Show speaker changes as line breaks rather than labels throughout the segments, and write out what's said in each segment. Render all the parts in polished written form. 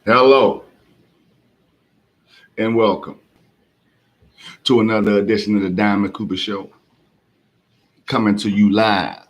Hello and welcome to another edition of the Diamond Cooper Show, coming to you live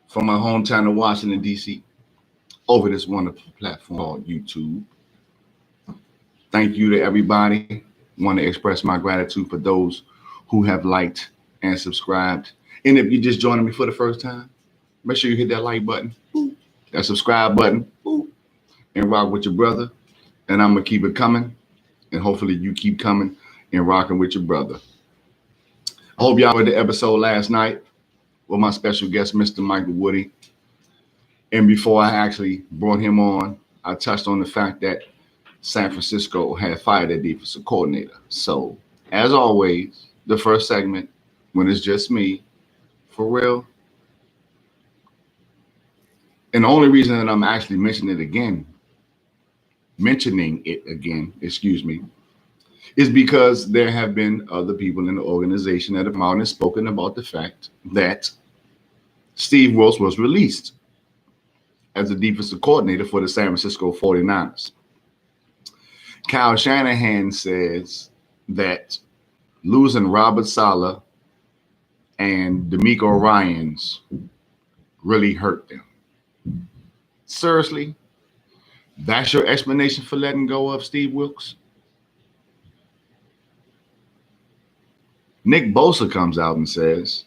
from my hometown of Washington, D.C., over this wonderful platform called YouTube. Thank you to everybody. Want to express my gratitude for those who have liked and subscribed. And if you're just joining me for the first time, make sure you hit that like button, that subscribe button, and rock with your brother. And I'm going to keep it coming. And hopefully you keep coming and rocking with your brother. I hope y'all heard the episode last night with my special guest, Mr. Michael Woody. And before I actually brought him on, I touched on the fact that San Francisco had fired their defensive coordinator. So, as always, the first segment, when it's just me, for real. And the only reason that I'm actually mentioning it again, is because there have been other people in the organization that have come out and spoken about the fact that Steve Wilks was released as the defensive coordinator for the San Francisco 49ers. Kyle Shanahan says that losing Robert Saleh and DeMeco Ryans really hurt them. Seriously? That's your explanation for letting go of Steve Wilks? Nick Bosa comes out and says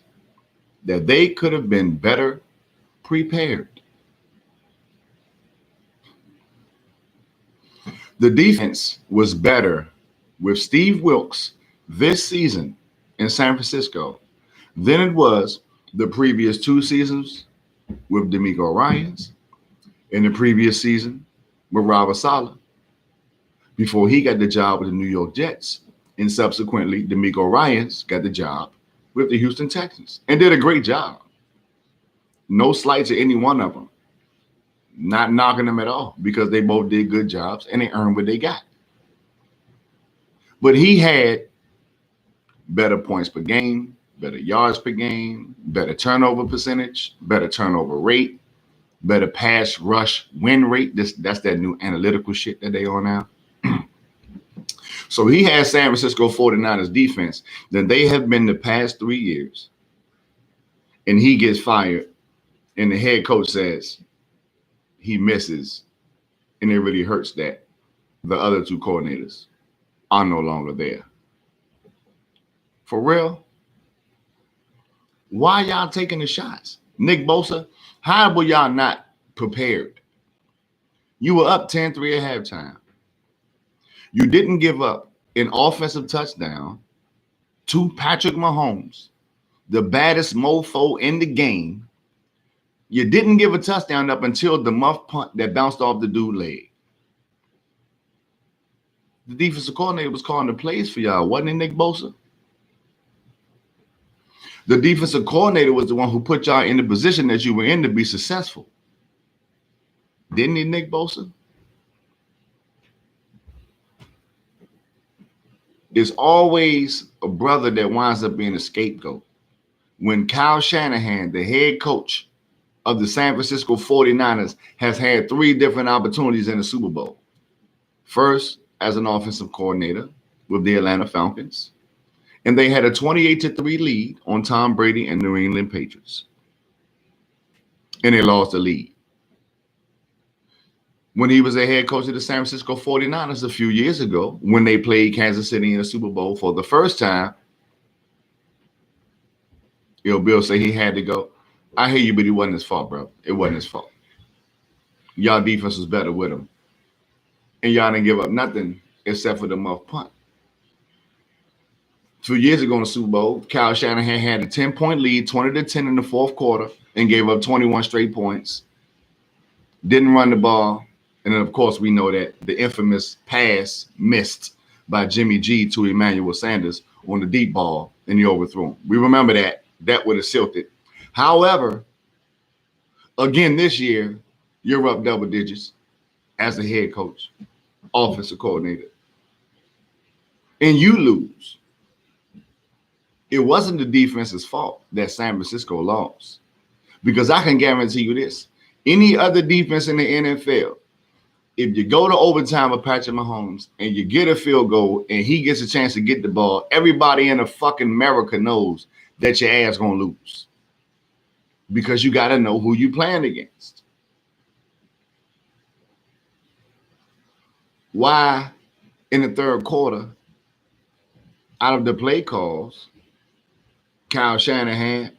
that they could have been better prepared. The defense was better with Steve Wilks this season in San Francisco than it was the previous two seasons with DeMeco Ryans and the previous season with Robert Saleh before he got the job with the New York Jets. And subsequently, DeMeco Ryans got the job with the Houston Texans and did a great job. No slights to any one of them. Not knocking them at all because they both did good jobs and they earned what they got. But he had better points per game, better yards per game, better turnover percentage, better turnover rate, better pass rush win rate. That's that new analytical shit that they on now. So he has San Francisco 49ers defense than they have been the past 3 years. And he gets fired. And the head coach says he misses. And it really hurts that the other two coordinators are no longer there. For real? Why y'all taking the shots? Nick Bosa, how were y'all not prepared? You were up 10-3 at halftime. You didn't give up an offensive touchdown to Patrick Mahomes, the baddest mofo in the game. You didn't give a touchdown up until the muff punt that bounced off the dude's leg. The defensive coordinator was calling the plays for y'all, wasn't it, Nick Bosa? The defensive coordinator was the one who put y'all in the position that you were in to be successful. Didn't he, Nick Bosa? There's always a brother that winds up being a scapegoat. When Kyle Shanahan, the head coach of the San Francisco 49ers, has had 3 different opportunities in the Super Bowl. First, as an offensive coordinator with the Atlanta Falcons. And they had a 28-3 lead on Tom Brady and New England Patriots. And they lost the lead. When he was a head coach of the San Francisco 49ers a few years ago, when they played Kansas City in the Super Bowl for the first time, Bill said he had to go. I hear you, but it wasn't his fault, bro. It wasn't his fault. Y'all defense was better with him. And y'all didn't give up nothing except for the muff punt. 2 years ago in the Super Bowl, Kyle Shanahan had a 10-point lead, 20-10 in the fourth quarter, and gave up 21 straight points. Didn't run the ball. And then, of course, we know that the infamous pass missed by Jimmy G to Emmanuel Sanders on the deep ball, and he overthrew him. We remember that. That would have sealed it. However, again this year, you're up double digits as a head coach, offensive coordinator, and you lose. It wasn't the defense's fault that San Francisco lost, because I can guarantee you this. Any other defense in the NFL if you go to overtime with Patrick Mahomes and you get a field goal and he gets a chance to get the ball, everybody in the fucking America knows that your ass gonna lose. Because you got to know who you playing against. Why, in the third quarter, out of the play calls, Kyle Shanahan,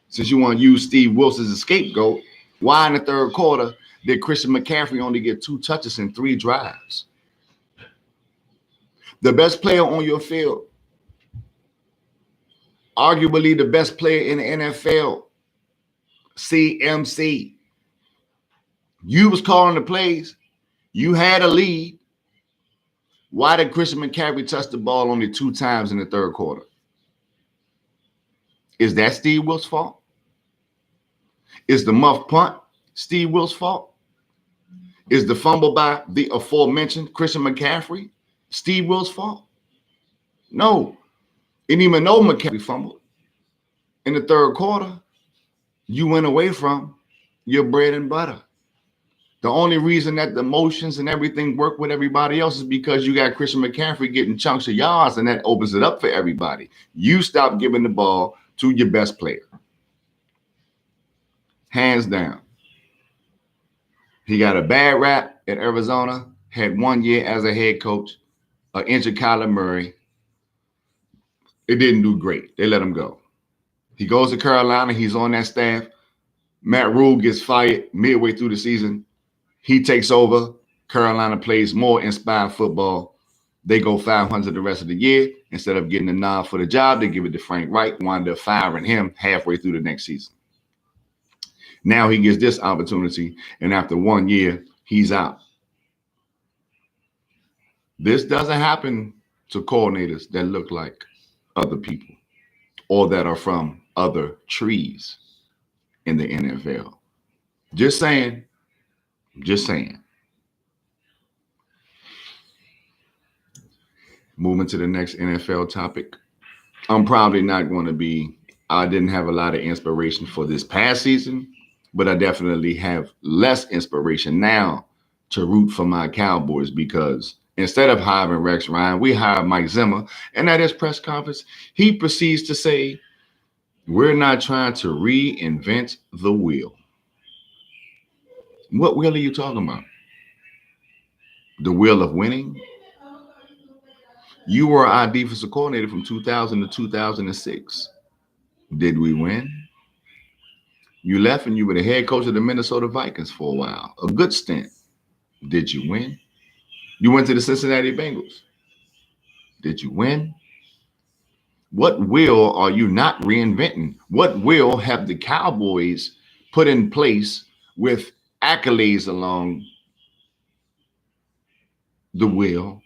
since you want to use Steve Wilks as a scapegoat, why in the third quarter did Christian McCaffrey only get 2 touches in 3 drives? The best player on your field, arguably the best player in the NFL, CMC. You was calling the plays. You had a lead. Why did Christian McCaffrey touch the ball only 2 times in the third quarter? Is that Steve Wilks' fault? Is the muff punt Steve Wilks' fault? Is the fumble by the aforementioned Christian McCaffrey Steve Wilks' fault? No. And even though McCaffrey fumbled in the third quarter, you went away from your bread and butter. The only reason that the motions and everything work with everybody else is because you got Christian McCaffrey getting chunks of yards, and that opens it up for everybody. You stop giving the ball to your best player. Hands down. He got a bad rap at Arizona, had 1 year as a head coach, an injured Kyler Murray. It didn't do great. They let him go. He goes to Carolina. He's on that staff. Matt Rule gets fired midway through the season. He takes over. Carolina plays more inspired football. They go 500 the rest of the year. Instead of getting a nod for the job, they give it to Frank Reich, wind up firing him halfway through the next season. Now he gets this opportunity, and after 1 year, he's out. This doesn't happen to coordinators that look like other people or that are from other trees in the NFL. Just saying. Just saying. Moving to the next NFL topic. I'm probably not going to be, I didn't have a lot of inspiration for this past season, but I definitely have less inspiration now to root for my Cowboys, because instead of hiring Rex Ryan, we hired Mike Zimmer. And at his press conference, he proceeds to say, we're not trying to reinvent the wheel. What wheel are you talking about? The wheel of winning? You were our defensive coordinator from 2000 to 2006. Did we win? You left and you were the head coach of the Minnesota Vikings for a while. A good stint. Did you win? You went to the Cincinnati Bengals. Did you win? What wheel are you not reinventing? What wheel have the Cowboys put in place with accolades along the wheel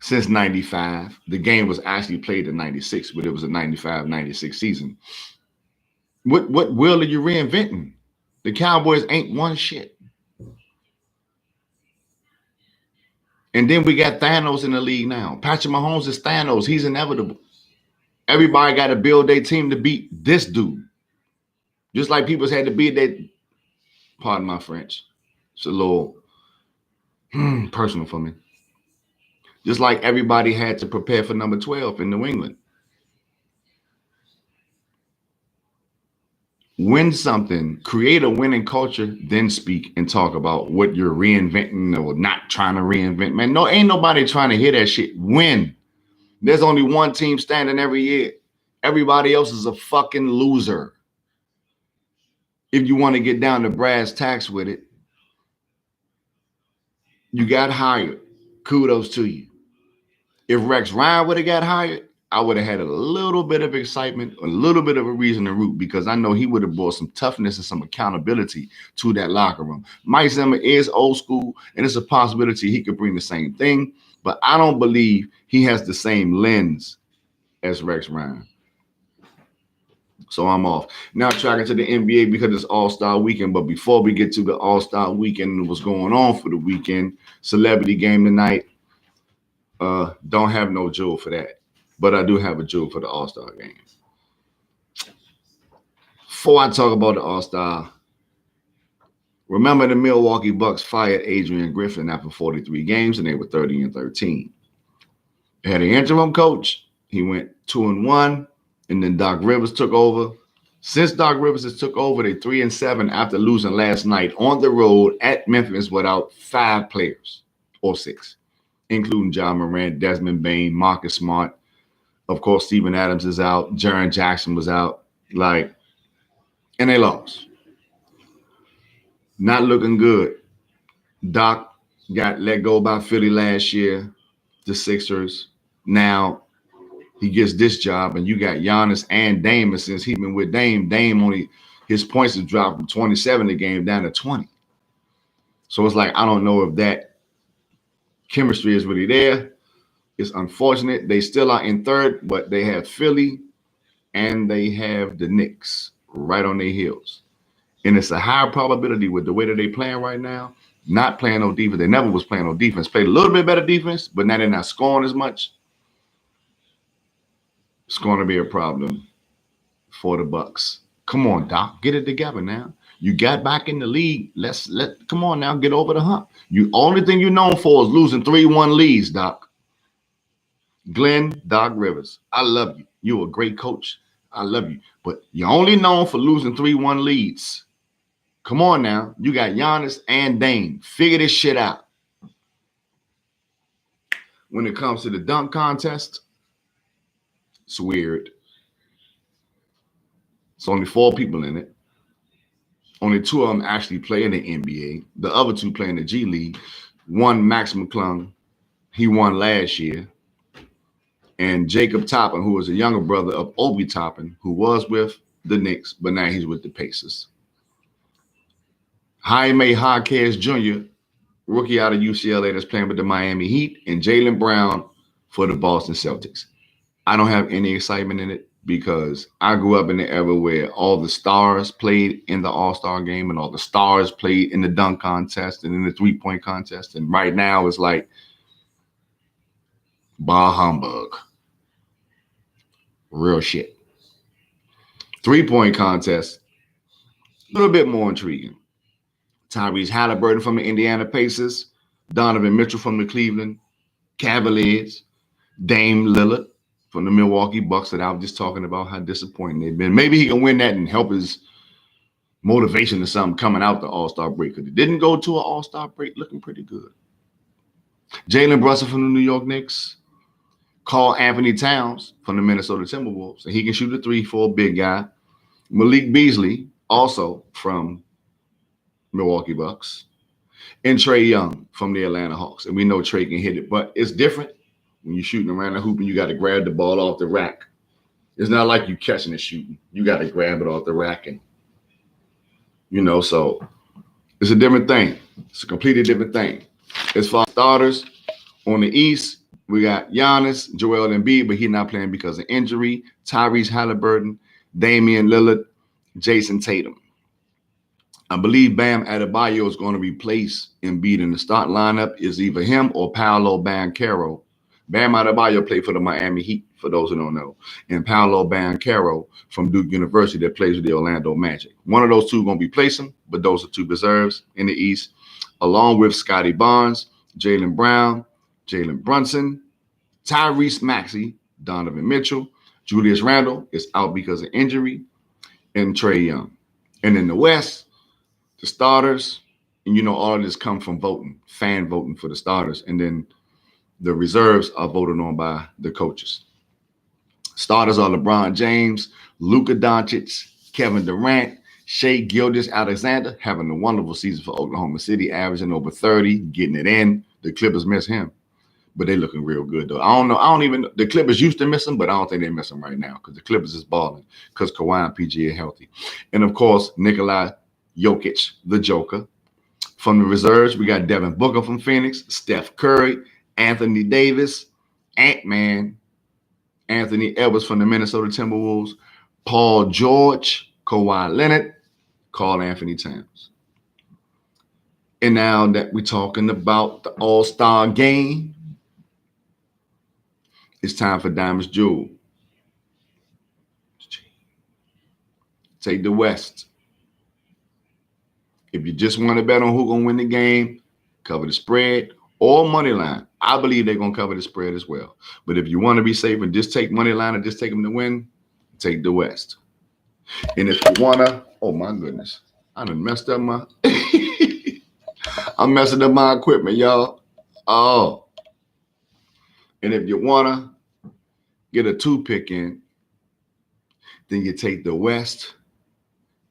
since 95? The game was actually played in 96, but it was a 95-96 season. What wheel are you reinventing? The Cowboys ain't won shit. And then we got Thanos in the league now. Patrick Mahomes is Thanos. He's inevitable. Everybody got to build their team to beat this dude. Just like people had to beat that, pardon my French, it's a little personal for me. Just like everybody had to prepare for number 12 in New England. Win something, create a winning culture, then speak and talk about what you're reinventing or not trying to reinvent. Man, no, ain't nobody trying to hear that shit. Win. There's only one team standing every year. Everybody else is a fucking loser. If you want to get down to brass tacks with it, you got hired. Kudos to you. If Rex Ryan would have got hired, I would have had a little bit of excitement, a little bit of a reason to root, because I know he would have brought some toughness and some accountability to that locker room. Mike Zimmer is old school, and it's a possibility he could bring the same thing, but I don't believe he has the same lens as Rex Ryan. So I'm off. Now tracking to the NBA because it's All-Star Weekend, but before we get to the All-Star Weekend and what's going on for the weekend, celebrity game tonight, don't have no jewel for that. But I do have a jewel for the All-Star game. Before I talk about the All-Star Remember, the Milwaukee Bucks fired Adrian Griffin after 43 games, and they were 30-13. They had an interim coach. He went 2-1, and then Doc Rivers took over. Since Doc Rivers has took over, they 3-7 after losing last night on the road at Memphis without 5 players or 6, including John Morant, Desmond Bain, Marcus Smart. Of course, Steven Adams is out. Jaren Jackson was out. And they lost. Not looking good. Doc got let go by Philly last year, the Sixers. Now he gets this job, and you got Giannis and Dame. And since he's been with Dame only his points have dropped from 27 a game down to 20. So it's like, I don't know if that chemistry is really there. It's unfortunate. They still are in third, but they have Philly and they have the Knicks right on their heels. And it's a higher probability with the way that they're playing right now, not playing no defense. They never was playing no defense. Played a little bit better defense, but now they're not scoring as much. It's going to be a problem for the Bucks. Come on, Doc, get it together now. You got back in the league. Come on now, get over the hump. Only thing you're known for is losing 3-1 leads, Doc. Doc Rivers, I love you. You're a great coach. I love you. But you're only known for losing 3-1 leads. Come on now. You got Giannis and Dame. Figure this shit out. When it comes to the dunk contest, it's weird. It's only 4 people in it. Only 2 of them actually play in the NBA. The other 2 play in the G League. One, Max McClung, he won last year. And Jacob Toppin, who was a younger brother of Obi Toppin, who was with the Knicks, but now he's with the Pacers. Jaime Jaquez Jr., rookie out of UCLA that's playing with the Miami Heat, and Jaylen Brown for the Boston Celtics. I don't have any excitement in it because I grew up in the era where all the stars played in the All-Star game and all the stars played in the dunk contest and in the three-point contest. And right now it's like, bah humbug. Real shit. Three-point contest, a little bit more intriguing. Tyrese Halliburton from the Indiana Pacers, Donovan Mitchell from the Cleveland Cavaliers, Dame Lillard from the Milwaukee Bucks that I was just talking about how disappointing they've been. Maybe he can win that and help his motivation or something coming out the All-Star break, because it didn't go to an All-Star break looking pretty good. Jalen Brunson from the New York Knicks, Karl Anthony Towns from the Minnesota Timberwolves, and he can shoot a 3 for a big guy. Malik Beasley, also from Milwaukee Bucks, and Trae Young from the Atlanta Hawks. And we know Trae can hit it, but it's different when you're shooting around the hoop and you got to grab the ball off the rack. It's not like you catching and shooting. You got to grab it off the rack, and so it's a different thing. It's a completely different thing. As far as starters on the East, we got Giannis, Joel Embiid, but he's not playing because of injury. Tyrese Halliburton, Damian Lillard, Jason Tatum. I believe Bam Adebayo is going to replace Embiid in the start lineup. Is either him or Paolo Banchero. Bam Adebayo played for the Miami Heat, for those who don't know, and Paolo Banchero from Duke University that plays with the Orlando Magic. One of those 2 going to replace him, but those are 2 reserves in the East, along with Scotty Barnes, Jaylen Brown, Jalen Brunson, Tyrese Maxey, Donovan Mitchell, Julius Randle is out because of injury, and Trae Young. And in the West, the starters, and all of this come from voting, fan voting for the starters, and then the reserves are voted on by the coaches. Starters are LeBron James, Luka Doncic, Kevin Durant, Shai Gilgeous-Alexander, having a wonderful season for Oklahoma City, averaging over 30, getting it in. The Clippers miss him, but they looking real good, though. I don't even – the Clippers used to miss him, but I don't think they miss him right now because the Clippers is balling because Kawhi and PG are healthy. And, of course, Nikola Jokic, the Joker. From the reserves, we got Devin Booker from Phoenix, Steph Curry, Anthony Davis, Ant-Man, Anthony Edwards from the Minnesota Timberwolves, Paul George, Kawhi Leonard, Karl Anthony Towns. And now that we're talking about the All-Star game, it's time for Diamond's Jewel. Take the West. If you just want to bet on who's going to win the game, cover the spread or money line. I believe they're going to cover the spread as well. But if you want to be safe and just take money line and just take them to win, take the West. And if you want to, oh my goodness, I done messed up my, I'm messing up my equipment, y'all. Oh. And if you want to get a 2-pick in, then you take the West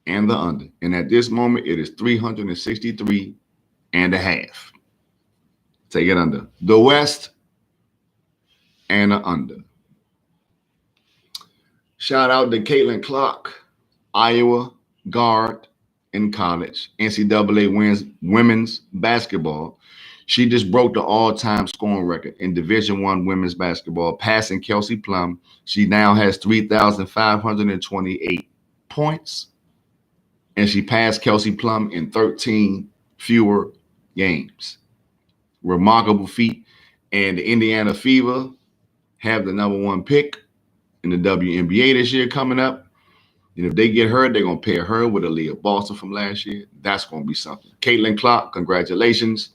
and the under. And at this moment, it is 363 and a half. Take it under. The West and the under. Shout out to Caitlin Clark, Iowa guard in college. NCAA wins women's basketball. She just broke the all-time scoring record in Division I women's basketball, passing Kelsey Plum. She now has 3,528 points, and she passed Kelsey Plum in 13 fewer games. Remarkable feat. And the Indiana Fever have the number 1 pick in the WNBA this year coming up. And if they get her, they're going to pair her with Aaliyah Boston from last year. That's going to be something. Caitlin Clark, congratulations.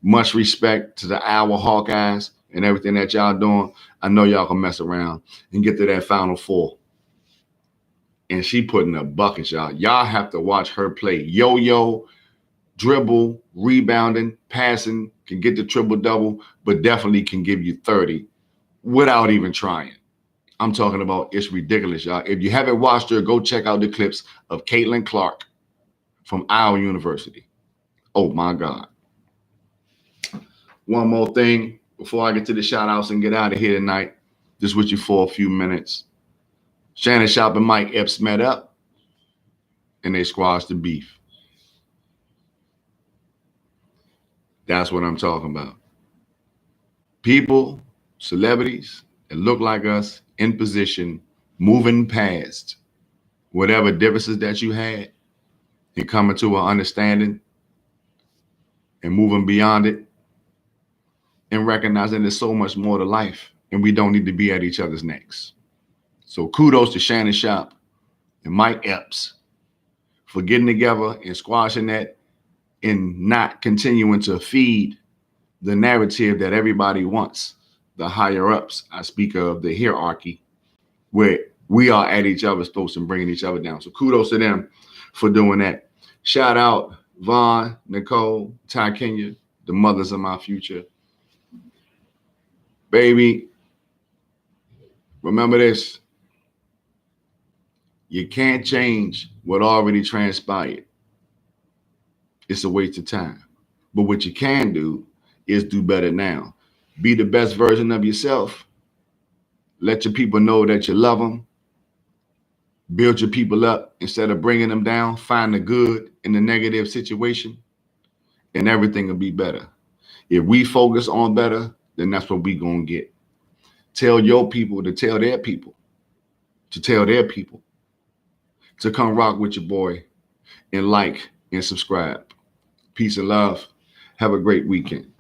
Much respect to the Iowa Hawkeyes and everything that y'all doing. I know y'all can mess around and get to that Final Four. And she putting up buckets, y'all. Y'all have to watch her play. Yo-yo, dribble, rebounding, passing, can get the triple-double, but definitely can give you 30 without even trying. I'm talking about it's ridiculous, y'all. If you haven't watched her, go check out the clips of Caitlin Clark from Iowa University. Oh, my God. One more thing before I get to the shout-outs and get out of here tonight. Just with you for a few minutes. Shannon, Sharpe, and Mike Epps met up, and they squashed the beef. That's what I'm talking about. People, celebrities that look like us in position, moving past whatever differences that you had and coming to an understanding and moving beyond it and recognizing there's so much more to life and we don't need to be at each other's necks. So kudos to Shannon Sharpe and Mike Epps for getting together and squashing that and not continuing to feed the narrative that everybody wants, the higher ups. I speak of the hierarchy where we are at each other's throats and bringing each other down. So kudos to them for doing that. Shout out Vaughn, Nicole, Ty Kenya, the mothers of my future. Baby, remember this. You can't change what already transpired. It's a waste of time. But what you can do is do better now. Be the best version of yourself. Let your people know that you love them. Build your people up instead of bringing them down. Find the good in the negative situation, and everything will be better. If we focus on better, then that's what we're going to get. Tell your people to tell their people to tell their people to come rock with your boy and like and subscribe. Peace and love. Have a great weekend.